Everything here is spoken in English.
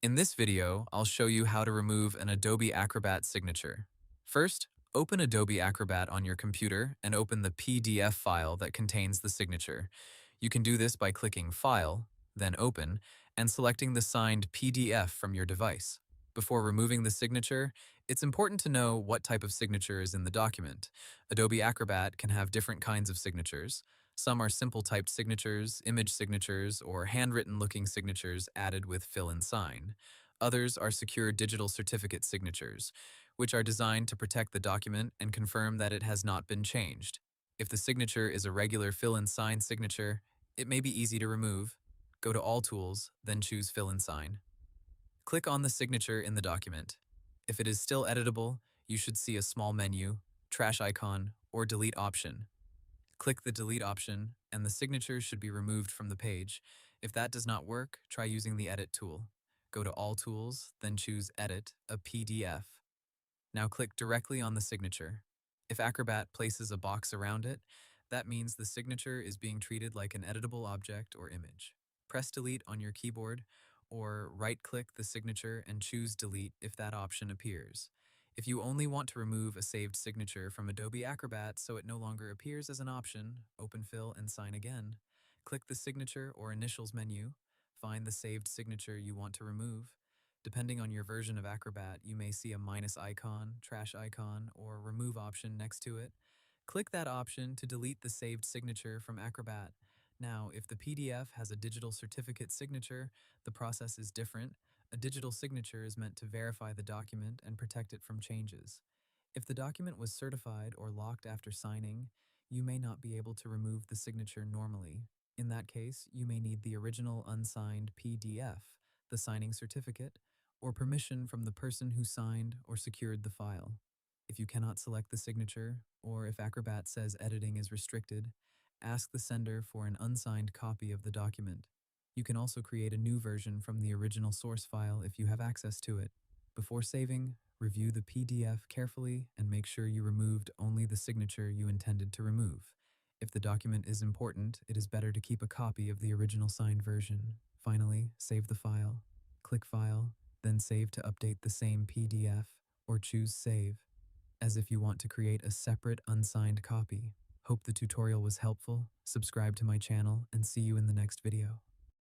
In this video, I'll show you how to remove an Adobe Acrobat signature. First, open Adobe Acrobat on your computer and open the PDF file that contains the signature. You can do this by clicking File, then Open, and selecting the signed PDF from your device. Before removing the signature, it's important to know what type of signature is in the document. Adobe Acrobat can have different kinds of signatures. Some are simple typed signatures, image signatures, or handwritten looking signatures added with fill and sign. Others are secure digital certificate signatures, which are designed to protect the document and confirm that it has not been changed. If the signature is a regular fill and sign signature, it may be easy to remove. Go to All Tools, then choose Fill and Sign. Click on the signature in the document. If it is still editable, you should see a small menu, trash icon, or delete option. Click the delete option, and the signature should be removed from the page. If that does not work, try using the Edit tool. Go to All Tools, then choose Edit, a PDF. Now click directly on the signature. If Acrobat places a box around it, that means the signature is being treated like an editable object or image. Press Delete on your keyboard, or right-click the signature and choose Delete if that option appears. If you only want to remove a saved signature from Adobe Acrobat so it no longer appears as an option, open Fill and Sign again. Click the Signature or Initials menu. Find the saved signature you want to remove. Depending on your version of Acrobat, you may see a minus icon, trash icon, or remove option next to it. Click that option to delete the saved signature from Acrobat. Now, if the PDF has a digital certificate signature, the process is different. A digital signature is meant to verify the document and protect it from changes. If the document was certified or locked after signing, you may not be able to remove the signature normally. In that case, you may need the original unsigned PDF, the signing certificate, or permission from the person who signed or secured the file. If you cannot select the signature, or if Acrobat says editing is restricted, ask the sender for an unsigned copy of the document. You can also create a new version from the original source file if you have access to it. Before saving, review the PDF carefully and make sure you removed only the signature you intended to remove. If the document is important, it is better to keep a copy of the original signed version. Finally, save the file. Click File, then Save to update the same PDF, or choose Save, as if you want to create a separate unsigned copy. Hope the tutorial was helpful. Subscribe to my channel and see you in the next video.